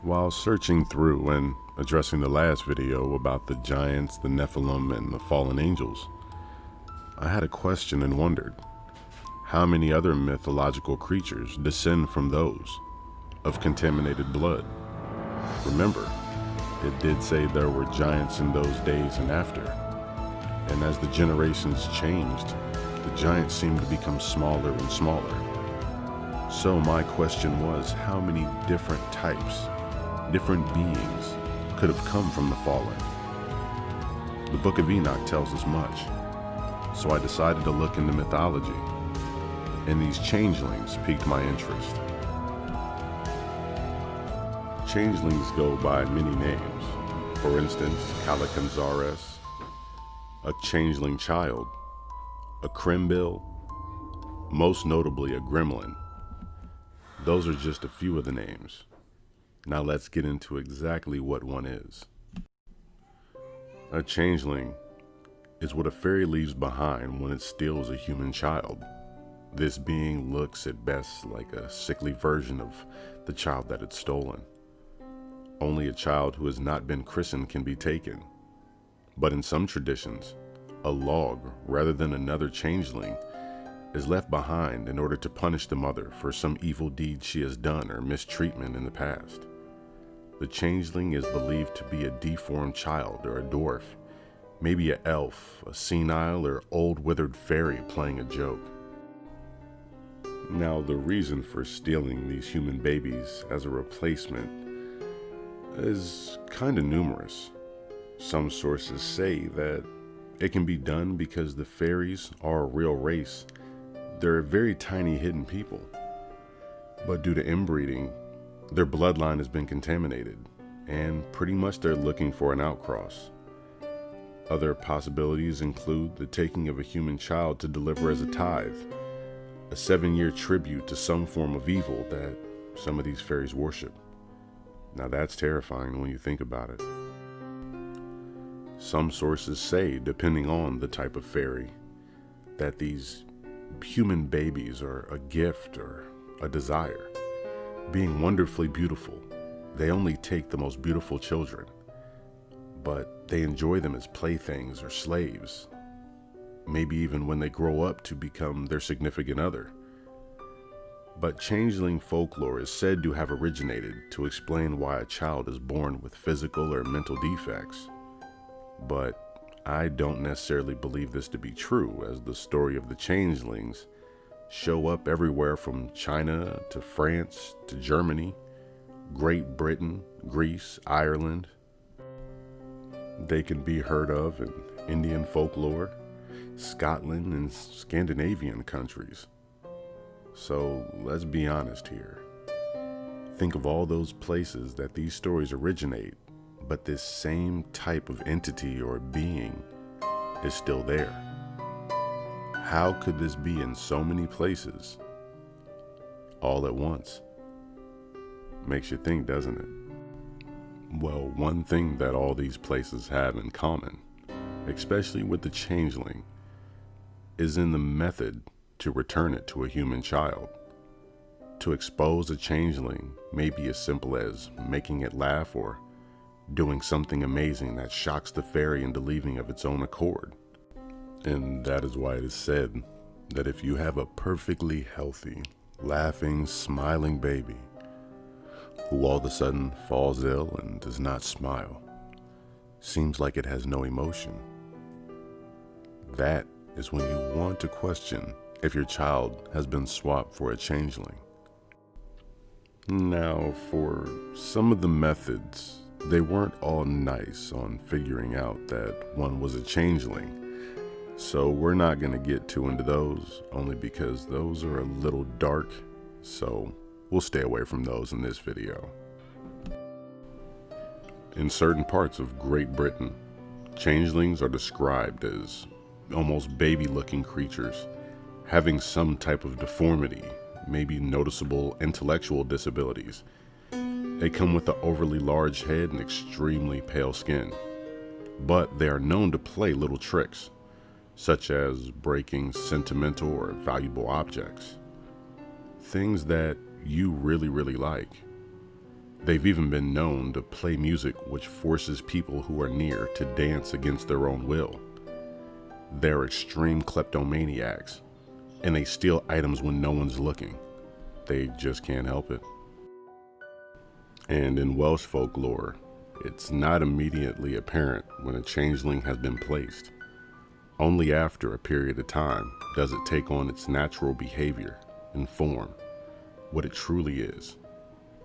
While searching through and addressing the last video about the giants, the Nephilim, and the fallen angels, I had a question and wondered, how many other mythological creatures descend from those of contaminated blood? Remember, it did say there were giants in those days and after, and as the generations changed, the giants seemed to become smaller and smaller. So my question was, how many different types, different beings could have come from the fallen? The Book of Enoch tells us much, so I decided to look into mythology, and these changelings piqued my interest. Changelings go by many names. For instance, Calicanzares, a changeling child, a Crimbil, most notably a gremlin. Those are just a few of the names. Now let's get into exactly what one is. A changeling is what a fairy leaves behind when it steals a human child. This being looks at best like a sickly version of the child that it's stolen. Only a child who has not been christened can be taken. But in some traditions, a log rather than another changeling is left behind in order to punish the mother for some evil deed she has done or mistreatment in the past. The changeling is believed to be a deformed child or a dwarf, maybe an elf, a senile or old withered fairy playing a joke. Now, the reason for stealing these human babies as a replacement is kind of numerous. Some sources say that it can be done because the fairies are a real race. They're very tiny hidden people, but due to inbreeding, their bloodline has been contaminated, and pretty much they're looking for an outcross. Other possibilities include the taking of a human child to deliver as a tithe, a 7-year tribute to some form of evil that some of these fairies worship. Now that's terrifying when you think about it. Some sources say, depending on the type of fairy, that these human babies are a gift or a desire. Being wonderfully beautiful, they only take the most beautiful children, but they enjoy them as playthings or slaves, maybe even when they grow up to become their significant other. But changeling folklore is said to have originated to explain why a child is born with physical or mental defects. But I don't necessarily believe this to be true, as the story of the changelings show up everywhere from China to France to Germany, Great Britain, Greece, Ireland. They can be heard of in Indian folklore, Scotland, and Scandinavian countries. So let's be honest here. Think of all those places that these stories originate, but this same type of entity or being is still there. How could this be in so many places all at once? Makes you think, doesn't it? Well, one thing that all these places have in common, especially with the changeling, is in the method to return it to a human child. To expose a changeling may be as simple as making it laugh or doing something amazing that shocks the fairy into leaving of its own accord. And that is why it is said that if you have a perfectly healthy, laughing, smiling baby who all of a sudden falls ill and does not smile, seems like it has no emotion, that is when you want to question if your child has been swapped for a changeling. Now, for some of the methods, they weren't all nice on figuring out that one was a changeling. So we're not going to get too into those, only because those are a little dark, so we'll stay away from those in this video. In certain parts of Great Britain, changelings are described as almost baby-looking creatures, having some type of deformity, maybe noticeable intellectual disabilities. They come with an overly large head and extremely pale skin, but they are known to play little tricks, such as breaking sentimental or valuable objects, things that you really like. They've even been known to play music which forces people who are near to dance against their own will. They're extreme kleptomaniacs, and they steal items when no one's looking. They just can't help it. And in Welsh folklore, it's not immediately apparent when a changeling has been placed. Only after a period of time does it take on its natural behavior and form, what it truly is.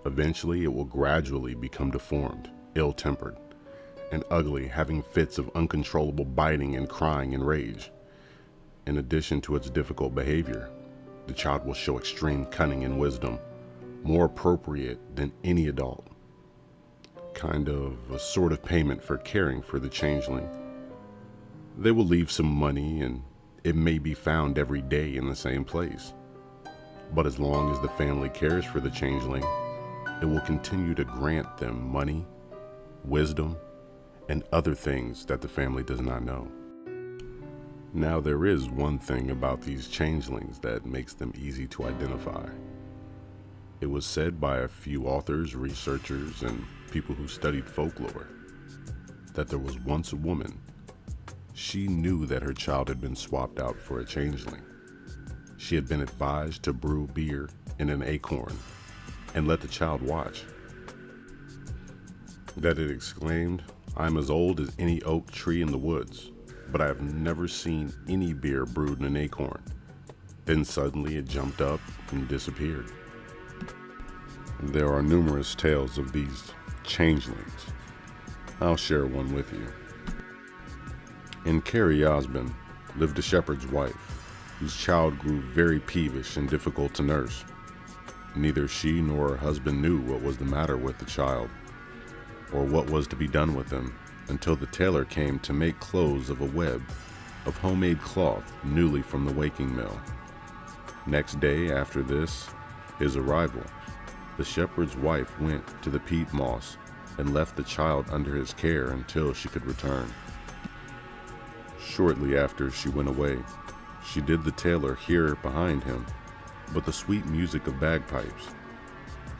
Eventually, it will gradually become deformed, ill-tempered, and ugly, having fits of uncontrollable biting and crying and rage. In addition to its difficult behavior, the child will show extreme cunning and wisdom, more appropriate than any adult. Kind of a sort of payment for caring for the changeling. They will leave some money, and it may be found every day in the same place. But as long as the family cares for the changeling, it will continue to grant them money, wisdom, and other things that the family does not know. Now, there is one thing about these changelings that makes them easy to identify. It was said by a few authors, researchers, and people who studied folklore that there was once a woman. She knew that her child had been swapped out for a changeling. She had been advised to brew beer in an acorn and let the child watch. That it exclaimed, "I'm as old as any oak tree in the woods, but I have never seen any beer brewed in an acorn." Then suddenly it jumped up and disappeared. There are numerous tales of these changelings. I'll share one with you. In Carrie Osmond lived a shepherd's wife, whose child grew very peevish and difficult to nurse. Neither she nor her husband knew what was the matter with the child, or what was to be done with him, until the tailor came to make clothes of a web of homemade cloth newly from the waking mill. Next day after this, his arrival, the shepherd's wife went to the peat moss and left the child under his care until she could return. Shortly after she went away, she did the tailor hear behind him but the sweet music of bagpipes.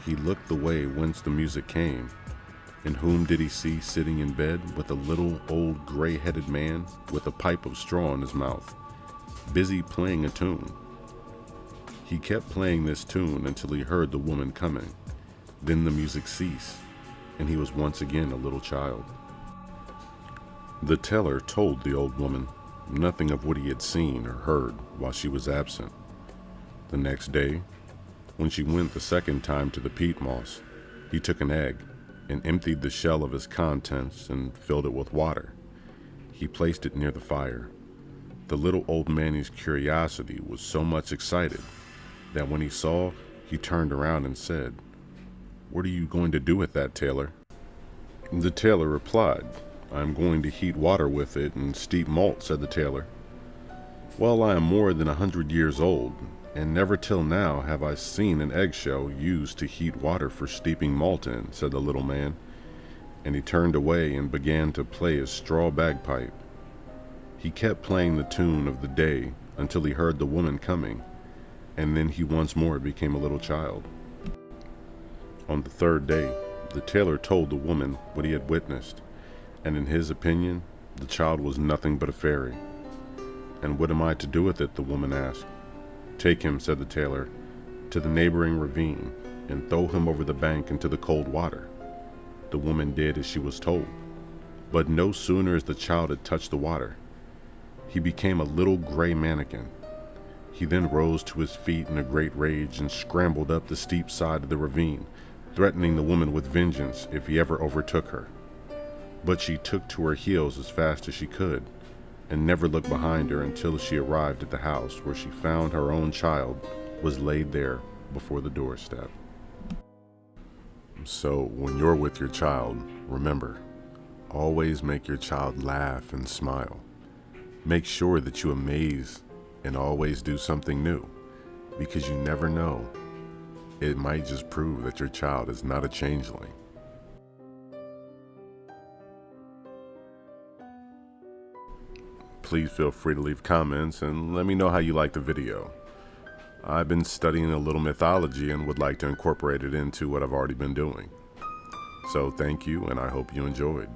He looked the way whence the music came, and whom did he see sitting in bed with a little old gray-headed man with a pipe of straw in his mouth, busy playing a tune. He kept playing this tune until he heard the woman coming. Then the music ceased, and he was once again a little child. The tailor told the old woman nothing of what he had seen or heard while she was absent. The next day, when she went the second time to the peat moss, he took an egg and emptied the shell of its contents and filled it with water. He placed it near the fire. The little old man's curiosity was so much excited that when he saw, he turned around and said, "What are you going to do with that, tailor?" The tailor replied, "I'm going to heat water with it and steep malt," said the tailor. "Well, I am more than 100 years old, and never till now have I seen an eggshell used to heat water for steeping malt in," said the little man, and he turned away and began to play his straw bagpipe. He kept playing the tune of the day until he heard the woman coming, and then he once more became a little child. On the third day, the tailor told the woman what he had witnessed, and in his opinion, the child was nothing but a fairy. "And what am I to do with it?" the woman asked. "Take him," said the tailor, "to the neighboring ravine and throw him over the bank into the cold water." The woman did as she was told, but no sooner as the child had touched the water, he became a little gray mannequin. He then rose to his feet in a great rage and scrambled up the steep side of the ravine, threatening the woman with vengeance if he ever overtook her. But she took to her heels as fast as she could, and never looked behind her until she arrived at the house, where she found her own child was laid there before the doorstep. So when you're with your child, remember, always make your child laugh and smile. Make sure that you amaze and always do something new, because you never know. It might just prove that your child is not a changeling. Please feel free to leave comments and let me know how you like the video. I've been studying a little mythology and would like to incorporate it into what I've already been doing. So thank you, and I hope you enjoyed.